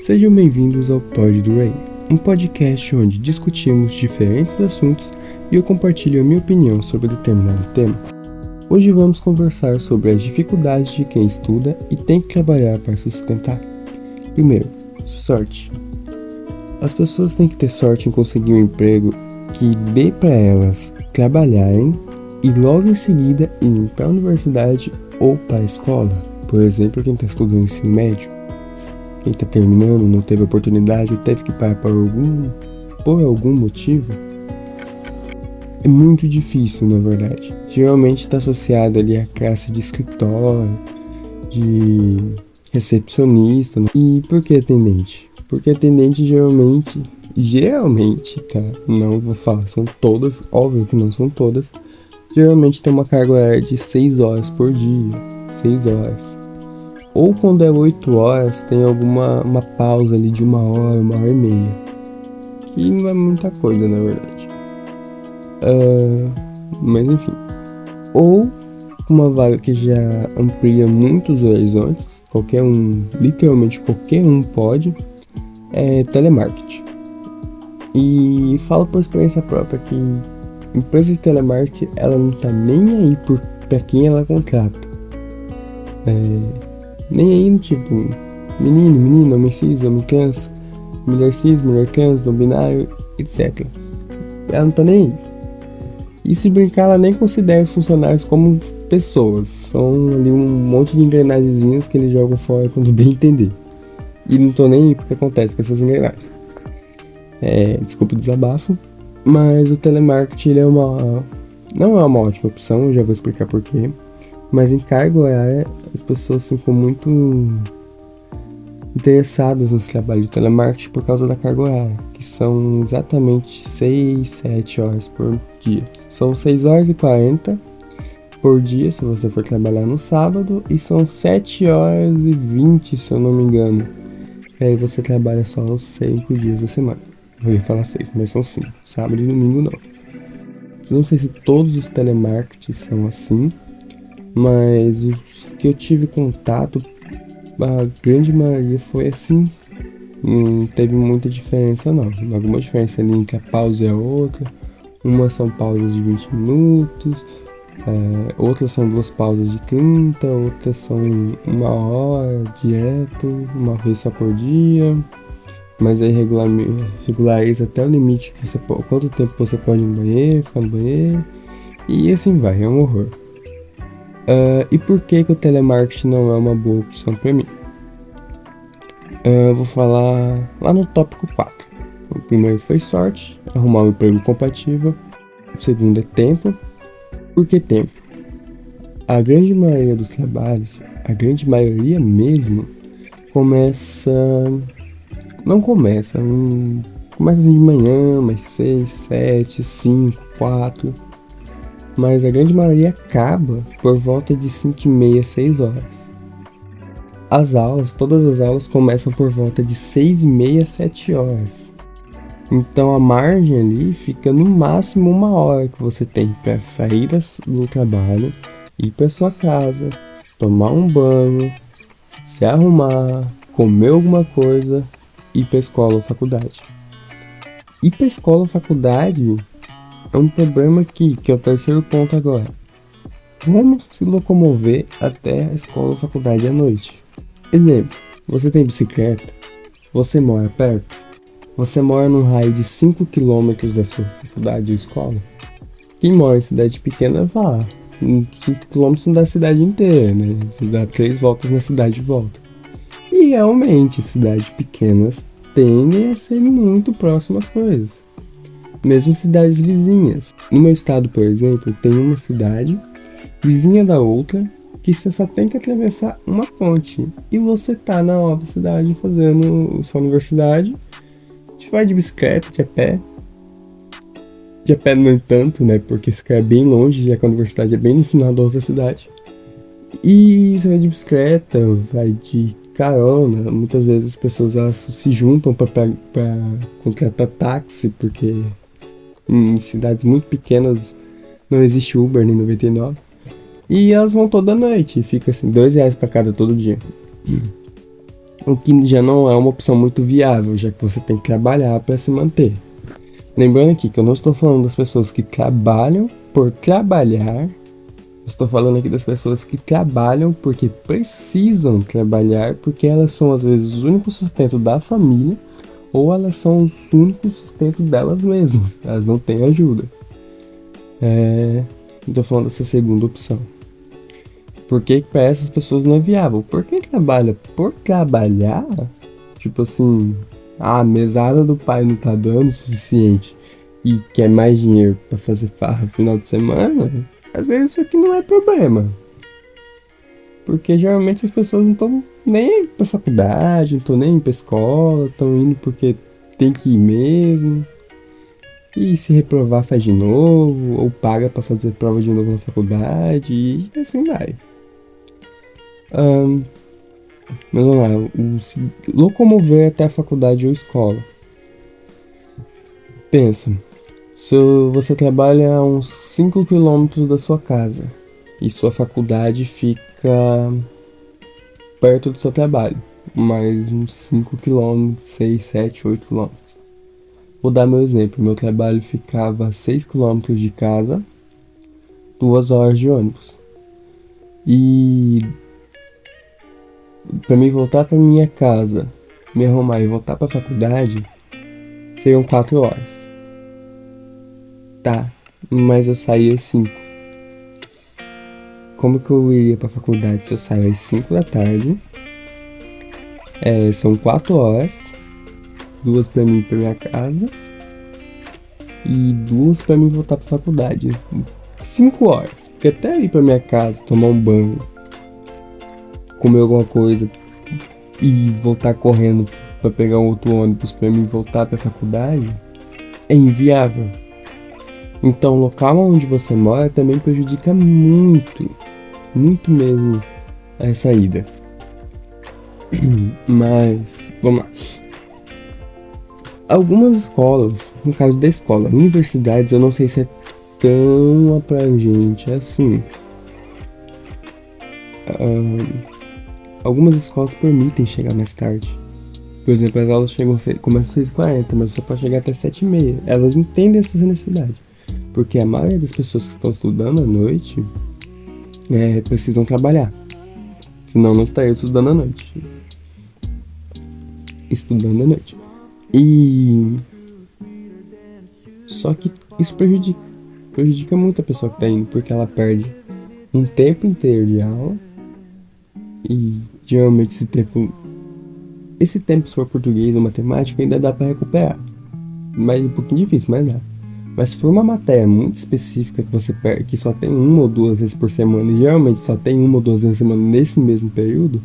Sejam bem-vindos ao Pod do Ray, um podcast onde discutimos diferentes assuntos e eu compartilho a minha opinião sobre determinado tema. Hoje vamos conversar sobre as dificuldades de quem estuda e tem que trabalhar para se sustentar. Primeiro, sorte. As pessoas têm que ter sorte em conseguir um emprego que dê para elas trabalharem e logo em seguida ir para a universidade ou para a escola. Por exemplo, quem está estudando ensino médio, quem está terminando, não teve oportunidade ou teve que parar por algum motivo, é muito difícil, na verdade. Geralmente está associado ali à classe de escritório, de recepcionista. E por que atendente? Porque atendente geralmente, tá? Não vou falar, são todas, óbvio que não são todas. Geralmente tem uma carga horária de 6 horas por dia, 6 horas. Ou quando é 8 horas, tem uma pausa ali de 1 hora, 1h30. Que não é muita coisa, na verdade. Mas enfim. Ou uma vaga que já amplia muitos horizontes, literalmente qualquer um pode, é telemarketing. E falo por experiência própria que empresa de telemarketing, ela não tá nem aí pra quem ela contrata. Nem aí, tipo, menino, homem cis, homem trans, mulher cis, mulher trans, não binário, etc. Ela não tá nem aí. E se brincar, ela nem considera os funcionários como pessoas. São ali um monte de engrenagenzinhas que eles jogam fora quando bem entender. E não tô nem aí porque acontece com essas engrenagens. Desculpa o desabafo. Mas o telemarketing ele não é uma ótima opção, eu já vou explicar porquê. Mas em carga horária, as pessoas ficam muito interessadas nesse trabalho de telemarketing por causa da carga horária, que são exatamente 6, 7 horas por dia. São 6 horas e 40 por dia, se você for trabalhar no sábado, e são 7 horas e 20, se eu não me engano. E aí você trabalha só os 5 dias da semana. Eu ia falar 6, mas são 5. Sábado e domingo não. Não sei se todos os telemarketings são assim, mas os que eu tive contato, a grande maioria foi assim. Não teve muita diferença não. Alguma diferença ali entre a pausa e a outra. Umas são pausas de 20 minutos, outras são 2 pausas de 30, outras são 1 hora direto, uma vez só por dia. Mas aí regulariza até o limite, quanto tempo você pode ir no banheiro, ficar no banheiro, e assim vai, é um horror. E por que o telemarketing não é uma boa opção para mim? Vou falar lá no tópico 4. O primeiro foi sorte, arrumar um emprego compatível. O segundo é tempo. Por que tempo? A grande maioria dos trabalhos, a grande maioria mesmo, começa assim de manhã, mais 6, 7, 5, 4. Mas a grande maioria acaba por volta de 5h30, 6 horas. Todas as aulas começam por volta de 6h30, 7 horas. Então a margem ali fica no máximo 1 hora que você tem para sair do trabalho, ir para sua casa, tomar um banho, se arrumar, comer alguma coisa, ir para escola ou faculdade. Ir para escola ou faculdade é um problema aqui, que é o terceiro ponto agora. Como se locomover até a escola ou faculdade à noite? Exemplo, você tem bicicleta? Você mora perto? Você mora num raio de 5 km da sua faculdade ou escola? Quem mora em cidade pequena, vá. 5 km não dá a cidade inteira, né? Você dá 3 voltas na cidade e volta. E realmente, cidades pequenas tendem a ser muito próximas às coisas. Mesmo cidades vizinhas. No meu estado, por exemplo, tem uma cidade vizinha da outra que você só tem que atravessar uma ponte. E você tá na outra cidade fazendo sua universidade. A gente vai de bicicleta, de a pé. De a pé no entanto, né? Porque isso é bem longe, já que a universidade é bem no final da outra cidade. E você vai de bicicleta, vai de carona. Muitas vezes as pessoas elas se juntam para contratar táxi, porque em cidades muito pequenas não existe Uber nem 99. E elas vão toda noite, e fica assim, R$2 para cada todo dia. o que já não é uma opção muito viável, já que você tem que trabalhar para se manter. Lembrando aqui que eu não estou falando das pessoas que trabalham por trabalhar, estou falando aqui das pessoas que trabalham porque precisam trabalhar, porque elas são às vezes o único sustento da família, ou elas são os únicos sustento delas mesmas, elas não têm ajuda. Estou falando dessa segunda opção. Por que para essas pessoas não é viável? Porque trabalha por trabalhar, tipo assim, a mesada do pai não tá dando o suficiente e quer mais dinheiro para fazer farra no final de semana, às vezes isso aqui não é problema. Porque geralmente as pessoas não estão nem indo pra faculdade, não estão nem indo pra escola, estão indo porque tem que ir mesmo. E se reprovar faz de novo, ou paga para fazer prova de novo na faculdade, e assim vai. Mas vamos lá, se locomover até a faculdade ou escola. Pensa, se você trabalha a uns 5 km da sua casa e sua faculdade fica perto do seu trabalho, mais uns 5 km, 6, 7, 8 km. Vou dar meu exemplo, meu trabalho ficava a 6 km de casa, 2 horas de ônibus. E para mim voltar para minha casa, me arrumar e voltar para a faculdade, seriam 4 horas. Tá, mas eu saí às 5. Como que eu iria para a faculdade se eu saio às 5 da tarde? São 4 horas, 2 para mim para minha casa e 2 para mim voltar para a faculdade. 5 horas, porque até eu ir para minha casa, tomar um banho, comer alguma coisa e voltar correndo para pegar um outro ônibus para mim voltar para a faculdade é inviável. Então o local onde você mora também prejudica muito, muito mesmo a saída. Mas vamos lá. Algumas escolas, no caso da escola, universidades, eu não sei se é tão abrangente assim. Algumas escolas permitem chegar mais tarde. Por exemplo, as aulas começam às 6h40, mas só pode chegar até 7h30. Elas entendem essa necessidade, porque a maioria das pessoas que estão estudando à noite precisam trabalhar. Senão não estariam estudando à noite. E só que isso prejudica muito a pessoa que está indo, porque ela perde um tempo inteiro de aula. E geralmente esse tempo, se for português ou matemática, ainda dá para recuperar. Mas é um pouquinho difícil, mas dá. Mas se for uma matéria muito específica que você perde, que só tem 1 ou 2 vezes por semana, e geralmente só tem 1 ou 2 vezes por semana nesse mesmo período,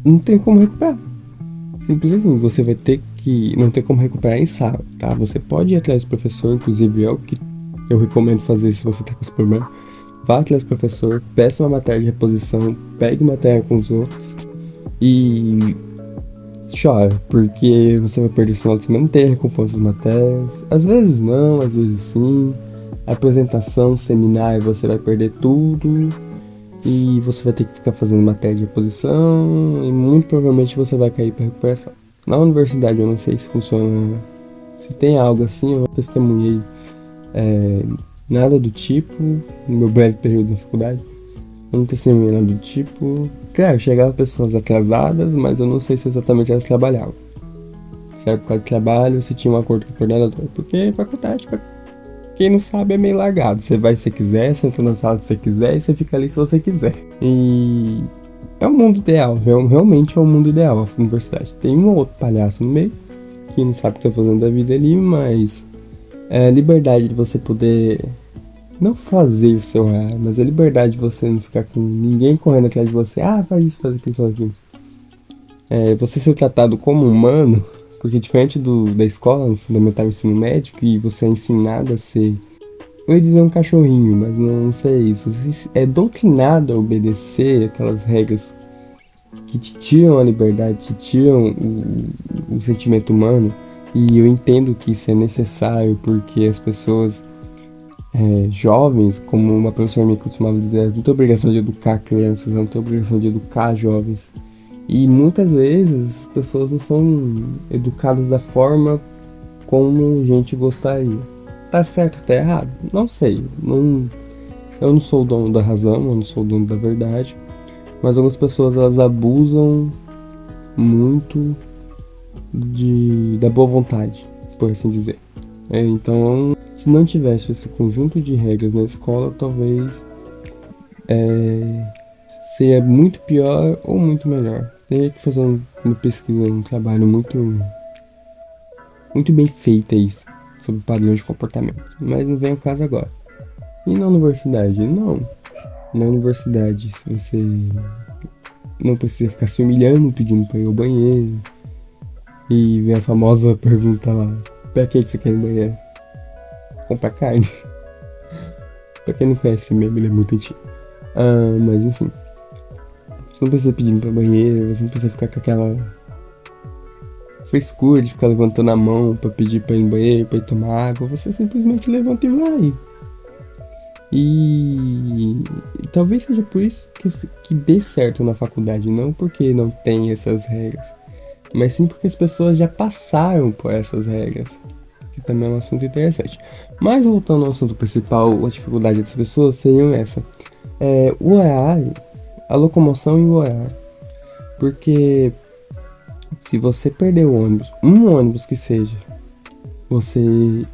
não tem como recuperar. Simples assim, você vai ter que não ter como recuperar em sala, tá? Você pode ir atrás do professor, inclusive é o que eu recomendo fazer se você tá com esse problema. Vá atrás do professor, peça uma matéria de reposição, pegue matéria com os outros e chora, porque você vai perder o final de semana inteiro recompõe essas matérias. Às vezes não, às vezes sim. Apresentação, seminário, você vai perder tudo e você vai ter que ficar fazendo matéria de reposição e muito provavelmente você vai cair para recuperação. Na universidade eu não sei se funciona, se tem algo assim, eu testemunhei nada do tipo no meu breve período na faculdade. Eu não testemunhei nada do tipo. Claro, chegavam pessoas atrasadas, mas eu não sei se exatamente elas trabalhavam. Se era por causa do trabalho, se tinha um acordo com o coordenador. Porque faculdade, pra quem não sabe, é meio largado. Você vai se você quiser, você entra na sala se você quiser e você fica ali se você quiser. E é um mundo ideal, realmente é um mundo ideal a universidade. Tem um ou outro palhaço no meio, que não sabe o que tá fazendo da vida ali, mas é a liberdade de você poder não fazer o seu horário, mas a liberdade de você não ficar com ninguém correndo atrás de você. Faz isso, faz aquilo, faz aquilo. Você ser tratado como humano, porque diferente da escola, no fundamental ensino médio, que você é ensinado a ser, eu ia dizer um cachorrinho, mas não sei isso. Você é doutrinado a obedecer aquelas regras que te tiram a liberdade, te tiram o sentimento humano. E eu entendo que isso é necessário, porque as pessoas jovens, como uma professora minha costumava dizer, não tem obrigação de educar crianças, não tem obrigação de educar jovens. E muitas vezes as pessoas não são educadas da forma como a gente gostaria. Tá certo ou tá errado? Não sei. Eu não sou o dono da razão, eu não sou o dono da verdade. Mas algumas pessoas, elas abusam muito da boa vontade, por assim dizer. Então, se não tivesse esse conjunto de regras na escola, talvez seria muito pior ou muito melhor. Teria que fazer uma pesquisa, um trabalho muito bem feito isso, sobre padrões de comportamento. Mas não vem ao caso agora. E na universidade? Não. Na universidade, se você não precisa ficar se humilhando, pedindo pra ir ao banheiro. E vem a famosa pergunta lá: pra que você quer ir no banheiro? Comprar carne. Pra quem não conhece esse meme, ele é muito antigo. Mas enfim. Você não precisa pedir pra banheiro, você não precisa ficar com aquela frescura de ficar levantando a mão pra pedir pra ir no banheiro, pra ir tomar água. Você simplesmente levanta e vai. E talvez seja por isso que dê certo na faculdade, não porque não tem essas regras, mas sim porque as pessoas já passaram por essas regras, que também é um assunto interessante. Mas voltando ao assunto principal, a dificuldade das pessoas seriam essa: o horário, a locomoção e o horário. Porque se você perder o ônibus, um ônibus que seja, você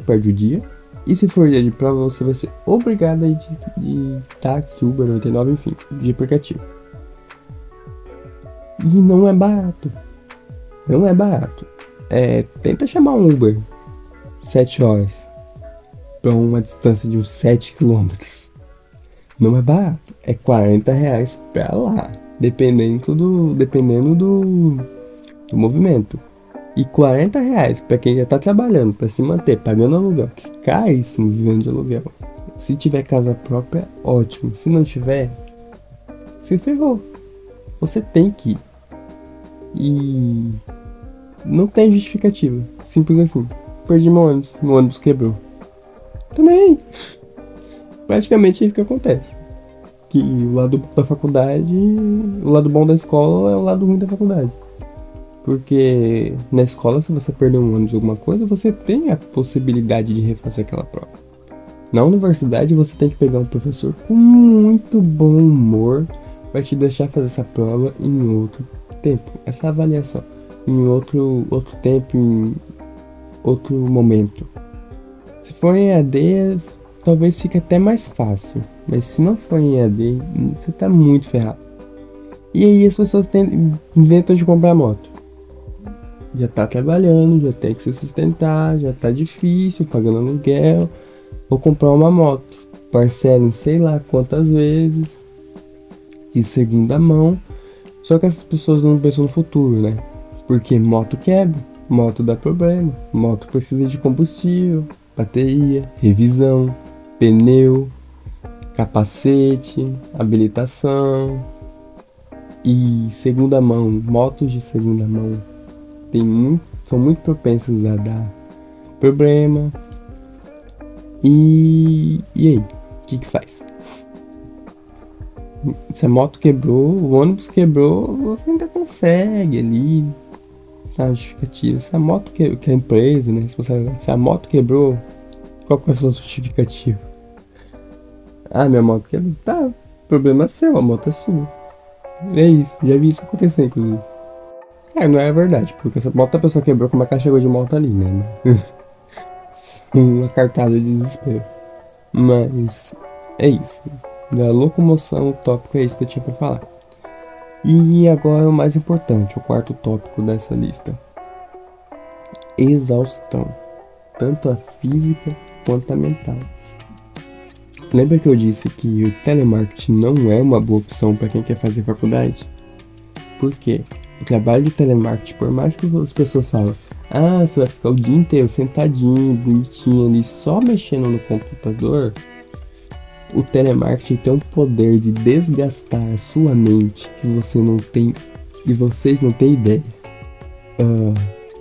perde o dia. E se for dia de prova, você vai ser obrigado a ir de táxi, Uber, 99, enfim, de aplicativo. E não é barato. Não é barato. Tenta chamar um Uber 7 horas para uma distância de uns 7 quilômetros. Não é barato. É R$40 pra lá, dependendo do movimento. E R$40 pra quem já tá trabalhando, pra se manter, pagando aluguel, que caríssimo vivendo de aluguel. Se tiver casa própria, ótimo. Se não tiver, se ferrou. Você tem que ir. E não tem justificativa. Simples assim. Perdi meu ônibus quebrou. Também. Praticamente é isso que acontece. Que o lado da faculdade, o lado bom da escola é o lado ruim da faculdade. Porque na escola, se você perder um ônibus ou alguma coisa, você tem a possibilidade de refazer aquela prova. Na universidade, você tem que pegar um professor com muito bom humor para te deixar fazer essa prova em outro tempo. Essa avaliação em outro tempo, em outro momento. Se for em EAD, talvez fique até mais fácil. Mas se não for em EAD, você tá muito ferrado. E aí as pessoas inventam de comprar moto. Já tá trabalhando, já tem que se sustentar, já tá difícil, pagando aluguel. Vou comprar uma moto, parcela em sei lá quantas vezes, de segunda mão. Só que essas pessoas não pensam no futuro, né? Porque moto quebra, moto dá problema, moto precisa de combustível, bateria, revisão, pneu, capacete, habilitação. E segunda mão, motos de segunda mão são muito propensas a dar problema. E aí, o que faz? Se a moto quebrou, o ônibus quebrou, você ainda consegue ali a justificativa. Se a moto que a empresa, né, se a moto quebrou, qual que é a sua justificativa? Minha moto quebrou. Tá, problema é seu, a moto é sua. É isso, já vi isso acontecer, inclusive. Não é verdade, porque essa moto a pessoa quebrou com uma caixa de moto ali, né? Uma cartada de desespero. Mas é isso. Da locomoção, o tópico é isso que eu tinha pra falar. E agora o mais importante, o quarto tópico dessa lista: exaustão, tanto a física quanto a mental. Lembra que eu disse que o telemarketing não é uma boa opção para quem quer fazer faculdade? Por quê? O trabalho de telemarketing, por mais que as pessoas falam: você vai ficar o dia inteiro sentadinho, bonitinho ali, só mexendo no computador. O telemarketing tem um poder de desgastar a sua mente que você não tem, e vocês não têm ideia.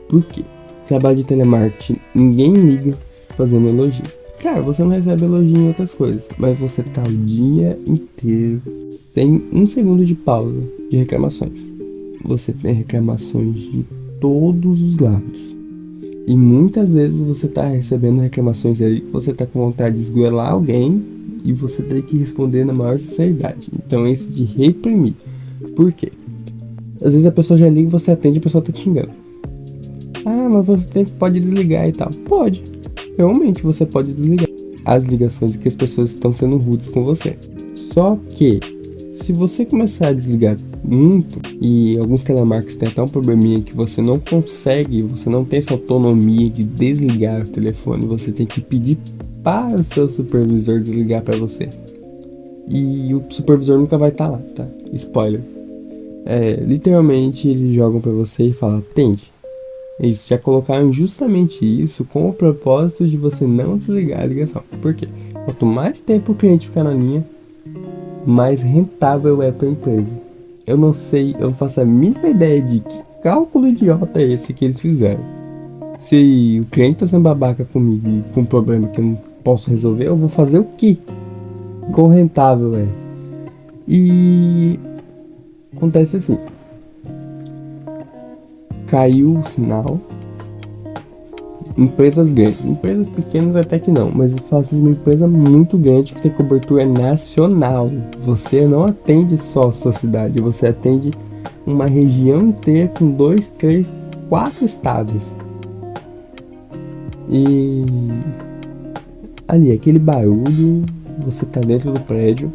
Por quê? Trabalho de telemarketing, ninguém liga fazendo elogio. Cara, você não recebe elogio em outras coisas, mas você tá o dia inteiro sem um segundo de pausa de reclamações. você tem reclamações de todos os lados. E muitas vezes você tá recebendo reclamações aí que você tá com vontade de esgoelar alguém e você tem que responder na maior sinceridade. Então esse de reprimir. Por quê? Às vezes a pessoa já liga e você atende e a pessoa tá te xingando. Ah, mas você pode desligar e tal. Pode. Realmente você pode desligar as ligações que as pessoas estão sendo rudes com você. Só que, se você começar a desligar muito, e alguns telemarketers têm até um probleminha que você não consegue, você não tem essa autonomia de desligar o telefone, você tem que pedir para o seu supervisor desligar para você. E o supervisor nunca vai estar lá, tá? Spoiler. Literalmente eles jogam para você e falam, atende. Eles já colocaram justamente isso com o propósito de você não desligar a ligação. Por quê? Quanto mais tempo o cliente ficar na linha, mais rentável é para a empresa. Eu não sei, eu não faço a mínima ideia de que cálculo idiota é esse que eles fizeram. Se o cliente tá sendo babaca comigo e com um problema que eu não posso resolver, eu vou fazer o quê? Quão rentável é? E acontece assim. Caiu o sinal. Empresas grandes, empresas pequenas até que não, mas eu faço uma empresa muito grande que tem cobertura nacional. Você não atende só a sua cidade, você atende uma região inteira com 2, 3, 4 estados. E ali, aquele barulho, você tá dentro do prédio,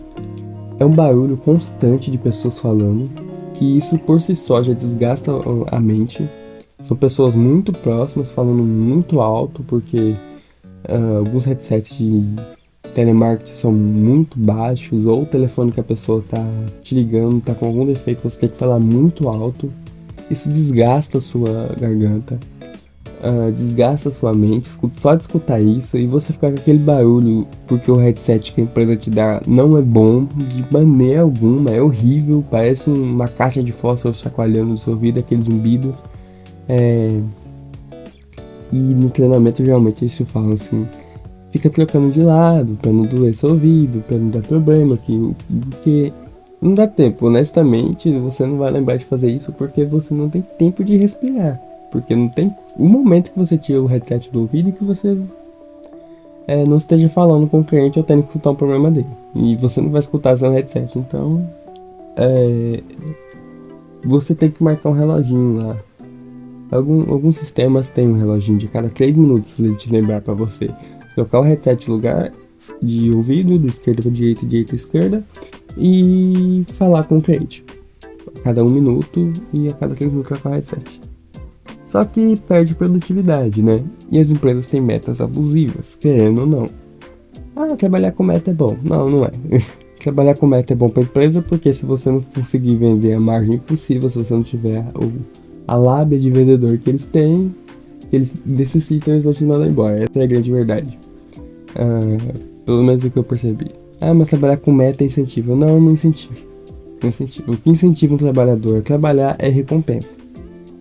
é um barulho constante de pessoas falando, que isso por si só já desgasta a mente. São pessoas muito próximas, falando muito alto, porque alguns headsets de telemarketing são muito baixos, ou o telefone que a pessoa tá te ligando tá com algum defeito, você tem que falar muito alto. Isso desgasta a sua garganta, desgasta a sua mente, só de escutar isso, e você ficar com aquele barulho, porque o headset que a empresa te dá não é bom de maneira alguma, é horrível, parece uma caixa de fósforo chacoalhando no seu ouvido, aquele zumbido. E no treinamento geralmente eles te falam assim, fica trocando de lado pra não doer seu ouvido, pra não dar problema, porque não dá tempo, honestamente você não vai lembrar de fazer isso porque você não tem tempo de respirar, porque não tem um momento que você tira o headset do ouvido e que você não esteja falando com o cliente ou tendo que escutar um problema dele, e você não vai escutar sem o headset, então você tem que marcar um reloginho lá. Alguns sistemas têm um reloginho de cada 3 minutos ele te lembrar para você trocar o headset de lugar de ouvido, de esquerda para direita, direita esquerda, e falar com o cliente a cada 1 minuto e a cada 3 minutos trocar o headset. Só que perde produtividade, né? E as empresas têm metas abusivas, querendo ou não. Trabalhar com meta é bom. Não, não é. Trabalhar com meta é bom para a empresa porque se você não conseguir vender a margem possível, se você não tiver a lábia de vendedor que eles têm, que eles necessitam, eles vão te mandar embora. Essa é a grande verdade. Pelo menos do que eu percebi. Mas trabalhar com meta é incentivo. Não incentiva. Não incentiva. O que incentiva um trabalhador a trabalhar é recompensa.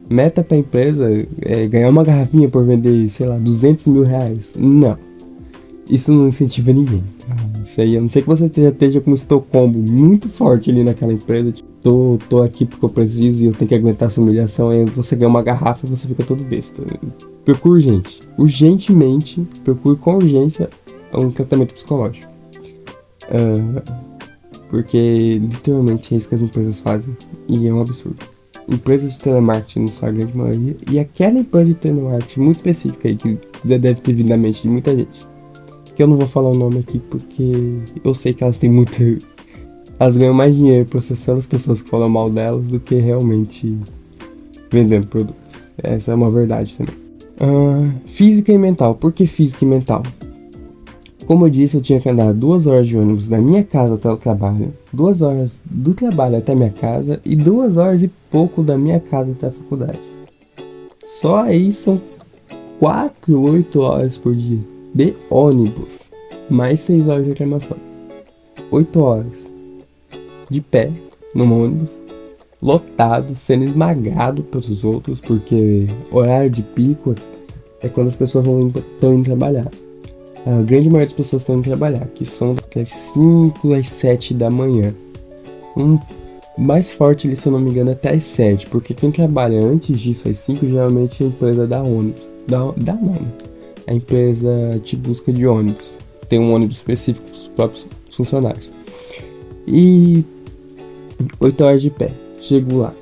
Meta para a empresa é ganhar uma garrafinha por vender, sei lá, 200 mil reais. Não. Isso não incentiva ninguém. Isso aí, a não ser que você esteja com um Estocolmo muito forte ali naquela empresa. Tipo, tô aqui porque eu preciso e eu tenho que aguentar essa humilhação. Aí você ganha uma garrafa e você fica todo besta. Procure urgentemente, procure com urgência um tratamento psicológico. Porque literalmente é isso que as empresas fazem. E é um absurdo. Empresas de telemarketing, na sua grande maioria, e aquela empresa de telemarketing muito específica aí, que já deve ter vindo na mente de muita gente. Que eu não vou falar o nome aqui porque eu sei que elas têm muito. Elas ganham mais dinheiro processando as pessoas que falam mal delas do que realmente vendendo produtos. Essa é uma verdade também. Física e mental. Por que física e mental? Como eu disse, eu tinha que andar 2 horas de ônibus da minha casa até o trabalho, 2 horas do trabalho até a minha casa e 2 horas e pouco da minha casa até a faculdade. Só aí são 8 horas por dia de ônibus, mais 6 horas de reclamação. 8 horas de pé no ônibus, lotado, sendo esmagado pelos outros, porque horário de pico é quando as pessoas estão indo trabalhar. A grande maioria das pessoas estão indo trabalhar, que são das 5 às 7 da manhã. mais forte ali, se eu não me engano, até às 7, porque quem trabalha antes disso, às 5, geralmente é a empresa da ônibus. Dá não, né? A empresa te busca de ônibus. Tem um ônibus específico para os próprios funcionários. E 8 horas de pé. Chego lá.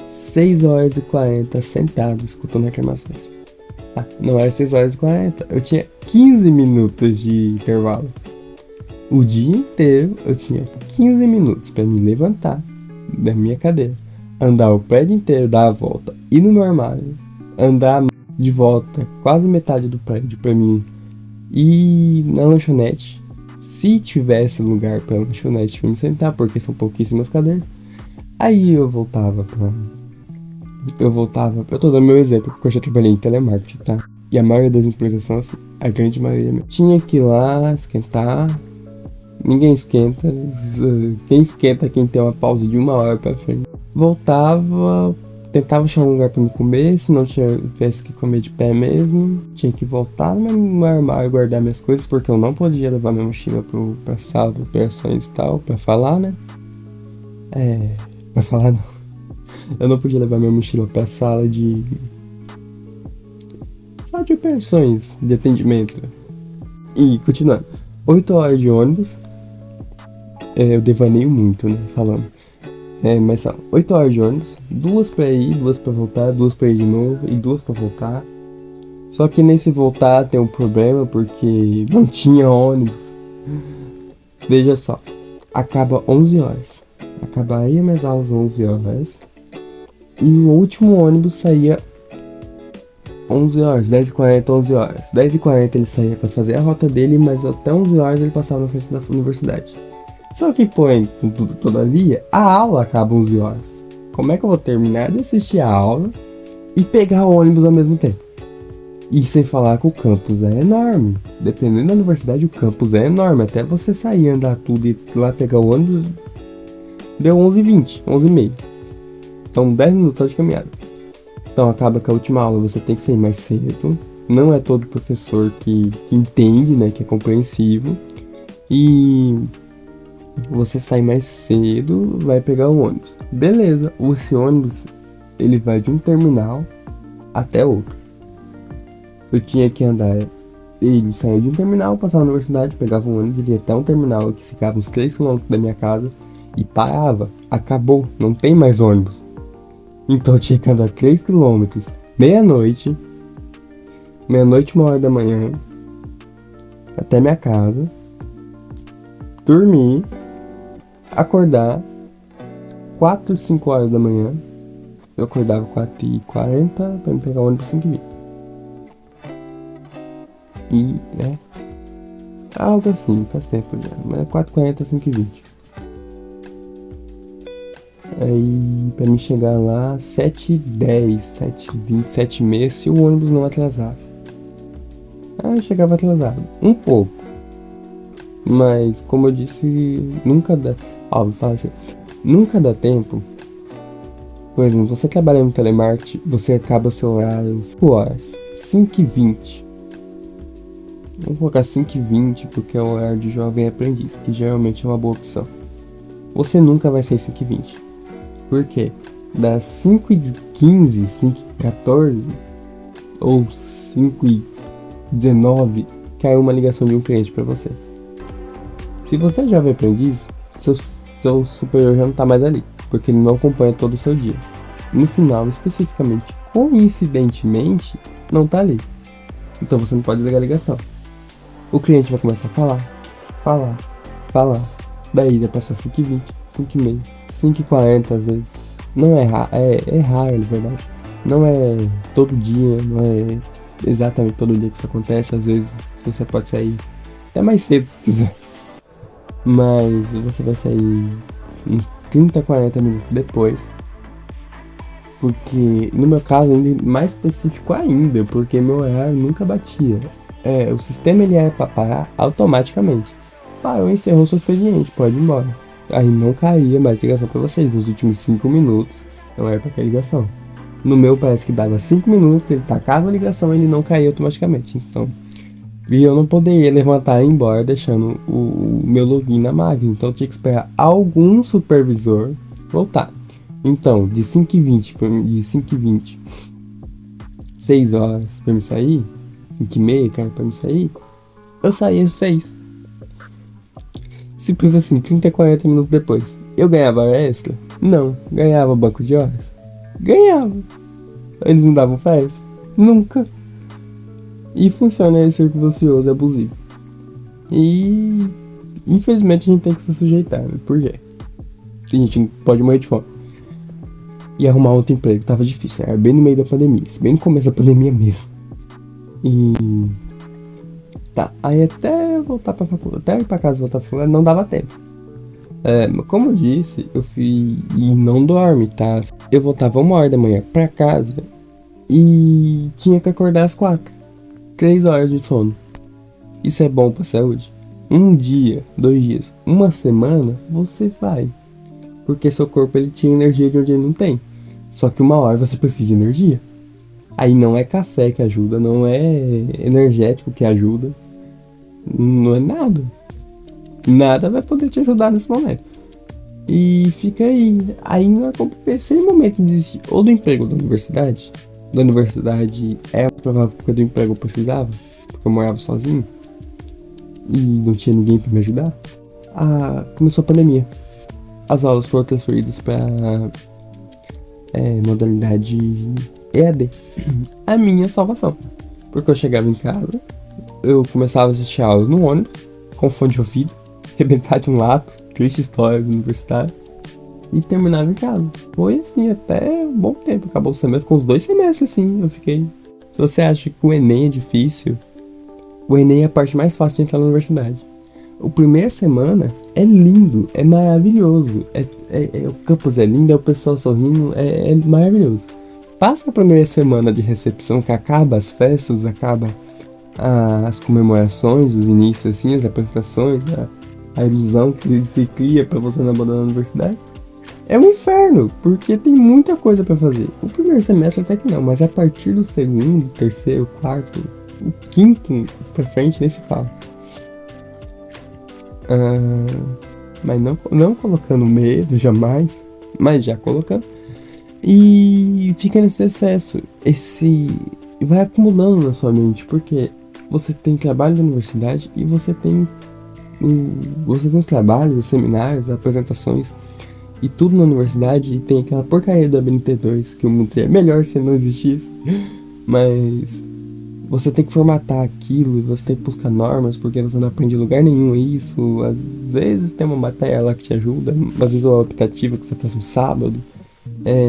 6 horas e 40 sentado, escutando reclamações. Ah, não era 6 horas e 40. Eu tinha 15 minutos de intervalo. O dia inteiro eu tinha 15 minutos para me levantar da minha cadeira, andar o prédio inteiro, dar a volta, ir no meu armário, andar de volta quase metade do prédio para mim ir na lanchonete, se tivesse lugar para lanchonete para me sentar, porque são pouquíssimas cadeiras. Aí eu tô dando meu exemplo porque eu já trabalhei em telemarketing, tá? E a maioria das empresas são assim, a grande maioria mesmo. Tinha que ir lá esquentar. Ninguém esquenta, quem esquenta é quem tem uma pausa de 1 hora pra frente. Voltava, tentava achar um lugar pra me comer, se não tivesse que comer de pé mesmo. Tinha que voltar no meu armário, guardar minhas coisas, porque eu não podia levar minha mochila pra sala de operações e tal, pra falar, né? Pra falar não. Eu não podia levar minha mochila pra sala de operações, de atendimento. E continuando, 8 horas de ônibus. Eu devaneio muito, né, falando. Mas são 8 horas de ônibus, 2 pra ir, 2 pra voltar, 2 pra ir de novo e 2 pra voltar. Só que nesse voltar tem um problema, porque não tinha ônibus. Veja só, acaba 11 horas. Acabaria minhas aulas 11 horas. E o último ônibus saía 11 horas, 10h40, 11 horas. 10h40 ele saía pra fazer a rota dele, mas até 11 horas ele passava na frente da universidade. Só que, porém, todavia, a aula acaba 11 horas. Como é que eu vou terminar de assistir a aula e pegar o ônibus ao mesmo tempo? E sem falar que o campus é enorme. Dependendo da universidade, o campus é enorme. Até você sair, andar tudo e ir lá pegar o ônibus, deu 11h20, 11h30. Então 10 minutos só de caminhada. Então acaba que a última aula você tem que sair mais cedo. Não é todo professor que entende, né, que é compreensivo. E você sai mais cedo, vai pegar o ônibus. Beleza, esse ônibus ele vai de um terminal até outro. Eu tinha que andar. Ele saía de um terminal, passava na universidade, pegava um ônibus, ele ia até um terminal que ficava uns 3 km da minha casa e parava. Acabou, não tem mais ônibus. Então eu tinha que andar 3 km, meia-noite, 1h da manhã, até minha casa, dormir, acordar 4, 5 horas da manhã. Eu acordava 4h40 pra me pegar o ônibus 5h20. E, né? Algo assim, faz tempo já. Mas 4h40, 5h20. Aí, pra me chegar lá, 7h10, 7h20, 7h30, se o ônibus não atrasasse. Aí eu chegava atrasado. Um pouco. Mas, como eu disse, nunca dá... vou falar assim. Nunca dá tempo. Por exemplo, você trabalha no telemarketing, você acaba o seu horário às 5 horas. 5h20. Vamos colocar 5h20 porque é o horário de jovem aprendiz, que geralmente é uma boa opção. Você nunca vai sair 5h20. Por quê? Das 5h15, 5h14 ou 5h19 caiu uma ligação de um cliente para você. Se você é jovem aprendiz, seu superior já não tá mais ali, porque ele não acompanha todo o seu dia. No final, especificamente, coincidentemente, não tá ali. Então você não pode ligar a ligação. O cliente vai começar a falar. Daí já passou 5h20, 5h30, 5h40 às vezes. Não é raro, é raro, na verdade. Não é todo dia, não é exatamente todo dia que isso acontece. Às vezes você pode sair até mais cedo se quiser. Mas você vai sair uns 30, 40 minutos depois. Porque, no meu caso, ainda mais específico ainda, porque meu horário nunca batia. O sistema ele é pra parar automaticamente. Parou, encerrou seu expediente, pode ir embora. Aí não caía mais ligação pra vocês. Nos últimos 5 minutos, não era pra cair ligação. No meu parece que dava 5 minutos, ele tacava a ligação e ele não caía automaticamente. Então, e eu não poderia levantar e ir embora deixando o meu login na máquina. Então eu tinha que esperar algum supervisor voltar. Então, de 5h20, 6 horas pra me sair, 5h30, cara, pra me sair, eu saí às 6. Simples assim, 30, 40 minutos depois. Eu ganhava hora extra? Não. Ganhava banco de horas? Ganhava. Eles me davam férias? Nunca. E funciona esse círculo vicioso abusivo. E infelizmente a gente tem que se sujeitar, né? Por quê? A gente não pode morrer de fome. E arrumar outro emprego tava difícil, era bem no meio da pandemia, bem no começo da pandemia mesmo. E tá, aí até eu voltar pra faculdade, até eu ir pra casa e voltar pra faculdade, não dava tempo. Como eu disse, eu fui e não dorme, tá? Eu voltava 1h da manhã pra casa e tinha que acordar às 4. 3 horas de sono. Isso é bom pra saúde? Um dia, 2 dias, uma semana, você vai. Porque seu corpo ele tinha energia de onde ele não tem. Só que 1h você precisa de energia. Aí não é café que ajuda, não é energético que ajuda. Não é nada. Nada vai poder te ajudar nesse momento. E fica aí. Aí não é como pensei no momento de desistir. Ou do emprego da universidade. Da universidade é provável porque do emprego eu precisava. Porque eu morava sozinho. E não tinha ninguém pra me ajudar. Começou a pandemia. As aulas foram transferidas para modalidade EAD. A minha salvação. Porque eu chegava em casa, eu começava a assistir aula no ônibus, com fone de ouvido, arrebentar de um lado, triste história universitária, e terminava em casa. Foi assim até um bom tempo. Acabou o semestre, com os 2 semestres assim, eu fiquei. Se você acha que o Enem é difícil, o Enem é a parte mais fácil de entrar na universidade. A primeira semana é lindo, é maravilhoso. O campus é lindo, é o pessoal sorrindo, é maravilhoso. Passa a primeira semana de recepção, que acaba as festas, acaba as comemorações, os inícios, assim, as apresentações, a ilusão que se cria para você não abandonar a universidade. É um inferno, porque tem muita coisa para fazer. O primeiro semestre até que não, mas a partir do segundo, terceiro, quarto, o quinto pra frente nem se fala. Mas não colocando medo, jamais, mas já colocando. E fica nesse excesso, vai acumulando na sua mente, porque você tem trabalho da universidade e você tem os trabalhos, os seminários, as apresentações e tudo na universidade, e tem aquela porcaria do ABNT2, que o mundo seria melhor se não existisse, mas você tem que formatar aquilo, você tem que buscar normas, porque você não aprende em lugar nenhum isso. Às vezes tem uma matéria lá que te ajuda, às vezes é o aplicativo que você faz no sábado.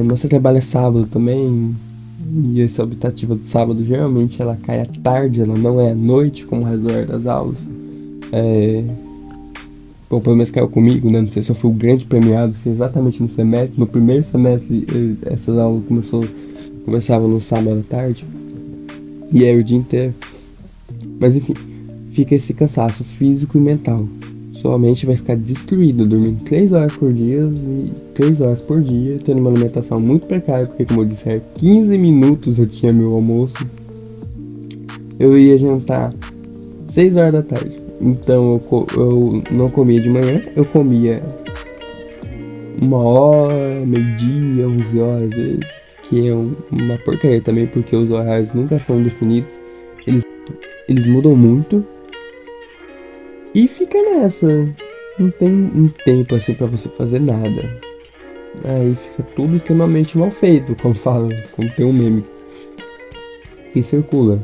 Mas você trabalha sábado também, e essa optativa do sábado geralmente ela cai à tarde, ela não é à noite como o resto do horário das aulas. Bom, pelo menos caiu comigo, né? Não sei se eu fui o grande premiado, se exatamente no semestre. No primeiro semestre essas aulas começavam no sábado à tarde e era o dia inteiro. Mas enfim, fica esse cansaço físico e mental. Sua mente vai ficar destruída, dormindo 3 horas por dia, tendo uma alimentação muito precária, porque como eu disse, 15 minutos eu tinha meu almoço. Eu ia jantar 6 horas da tarde, então eu não comia de manhã, eu comia 1h, meio-dia, 11 horas às vezes, que é uma porcaria também, porque os horários nunca são definidos, eles mudam muito. E fica nessa, não tem um tempo assim pra você fazer nada. Aí fica tudo extremamente mal feito, como tem um meme que circula.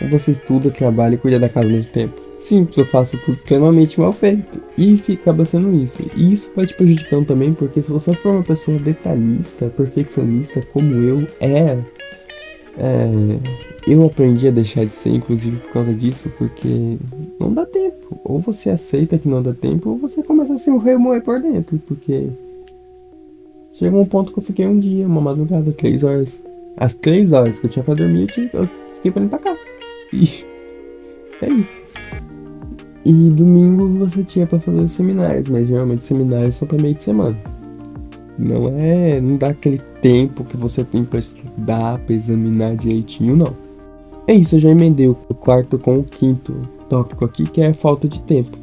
Ou você estuda, trabalha e cuida da casa ao mesmo tempo. Simples, eu faço tudo extremamente mal feito. E acaba sendo isso. E isso vai te prejudicando também, porque se você for uma pessoa detalhista, perfeccionista, como eu era, eu aprendi a deixar de ser, inclusive por causa disso, porque não dá tempo. Ou você aceita que não dá tempo, ou você começa a se remoer por dentro, porque chegou um ponto que eu fiquei um dia, uma madrugada, 3 horas. As 3 horas que eu tinha pra dormir, eu fiquei pra ir pra cá. E é isso. E domingo você tinha pra fazer os seminários, mas geralmente os seminários são pra meio de semana. Não dá aquele tempo que você tem pra estudar, pra examinar direitinho, não. É isso, eu já emendei o quarto com o quinto tópico aqui, que é a falta de tempo.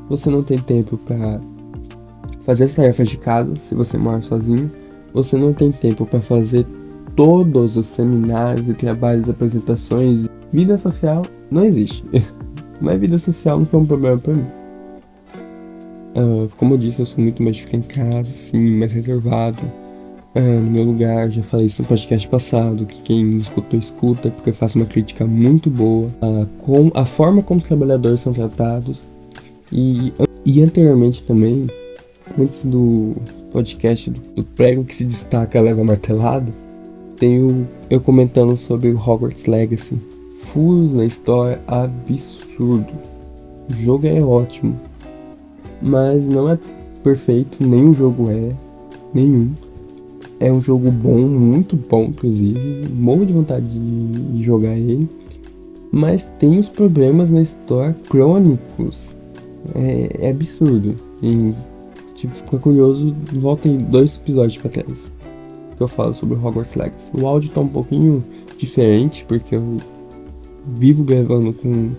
Você não tem tempo pra fazer as tarefas de casa, se você mora sozinho, você não tem tempo para fazer todos os seminários e trabalhos, apresentações. Vida social não existe. Mas vida social não foi um problema para mim. Como eu disse, eu sou muito mais de ficar em casa, assim, mais reservado. No meu lugar, já falei isso no podcast passado, que quem me escutou, escuta, porque eu faço uma crítica muito boa com a forma como os trabalhadores são tratados. E anteriormente também, antes do podcast do prego que se destaca leva martelada, tenho eu comentando sobre o Hogwarts Legacy. Furos na história absurdo. O jogo é ótimo, mas não é perfeito, nenhum jogo é, nenhum. É um jogo bom, muito bom inclusive, morro de vontade de jogar ele, mas tem os problemas na história crônicos, é absurdo. E tipo, fica curioso, voltem 2 episódios pra trás que eu falo sobre Hogwarts Legacy. O áudio tá um pouquinho diferente, porque eu vivo gravando com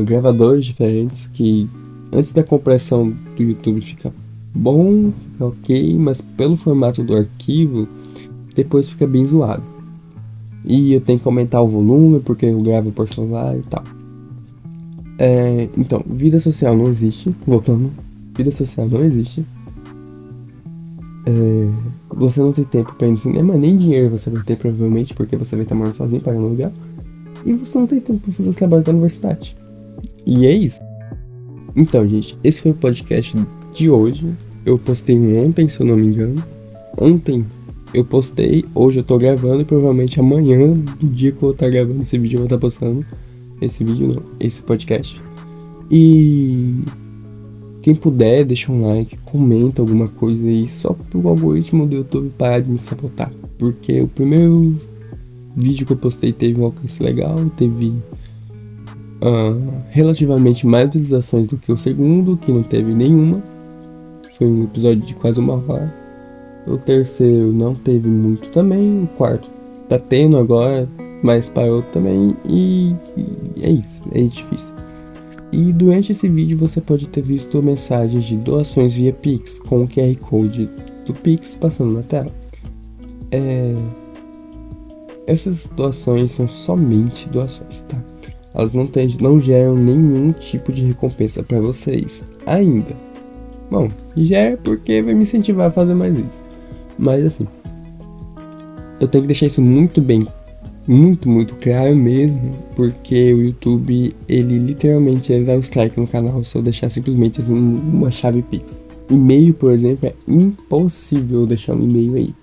gravadores diferentes, que antes da compressão do YouTube fica bom, fica ok, mas pelo formato do arquivo, depois fica bem zoado. E eu tenho que aumentar o volume, porque eu gravo por celular e tal. Então, vida social não existe. Voltando, vida social não existe. Você não tem tempo pra ir no cinema, nem dinheiro você vai ter provavelmente, porque você vai estar morando sozinho, pagando aluguel. E você não tem tempo pra fazer os trabalhos da universidade. E é isso. Então, gente, esse foi o podcast de hoje. Eu postei ontem, se eu não me engano. Ontem eu postei, hoje eu tô gravando e provavelmente amanhã, do dia que eu vou estar gravando esse vídeo, eu vou estar postando. Esse podcast. E quem puder, deixa um like, comenta alguma coisa aí, só pro algoritmo do YouTube parar de me sabotar. Porque o primeiro vídeo que eu postei teve um alcance legal, teve relativamente mais visualizações do que o segundo, que não teve nenhuma. Foi um episódio de quase 1 hora. O terceiro não teve muito também. O quarto tá tendo agora, mas parou também. E é isso, é difícil. E durante esse vídeo você pode ter visto mensagens de doações via Pix, com o QR Code do Pix passando na tela. Essas doações são somente doações, tá? Elas não geram nenhum tipo de recompensa para vocês, ainda. Bom, já é porque vai me incentivar a fazer mais isso. Mas assim, eu tenho que deixar isso muito bem, muito claro mesmo, porque o YouTube, ele literalmente dá um strike no canal se eu deixar simplesmente assim, uma chave Pix. E-mail, por exemplo, é impossível deixar um e-mail aí.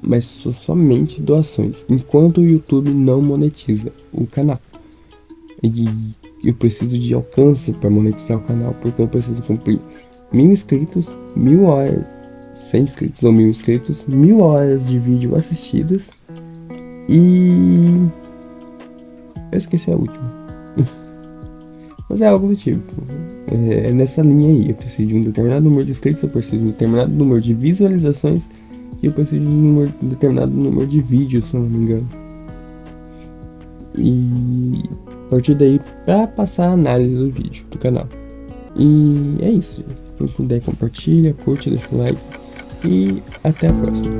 Mas são somente doações, enquanto o YouTube não monetiza o canal. E eu preciso de alcance para monetizar o canal, porque eu preciso cumprir 1000 inscritos, 1000 horas, 100 inscritos ou 1000 inscritos, 1000 horas de vídeo assistidas e eu esqueci a última. Mas é algo do tipo, é nessa linha aí. Eu preciso de um determinado número de inscritos, eu preciso de um determinado número de visualizações e eu preciso de um determinado número de vídeos, se eu não me engano. E a partir daí, para passar a análise do vídeo do canal. E é isso. Quem puder, compartilha, curte, deixa o like. E até a próxima.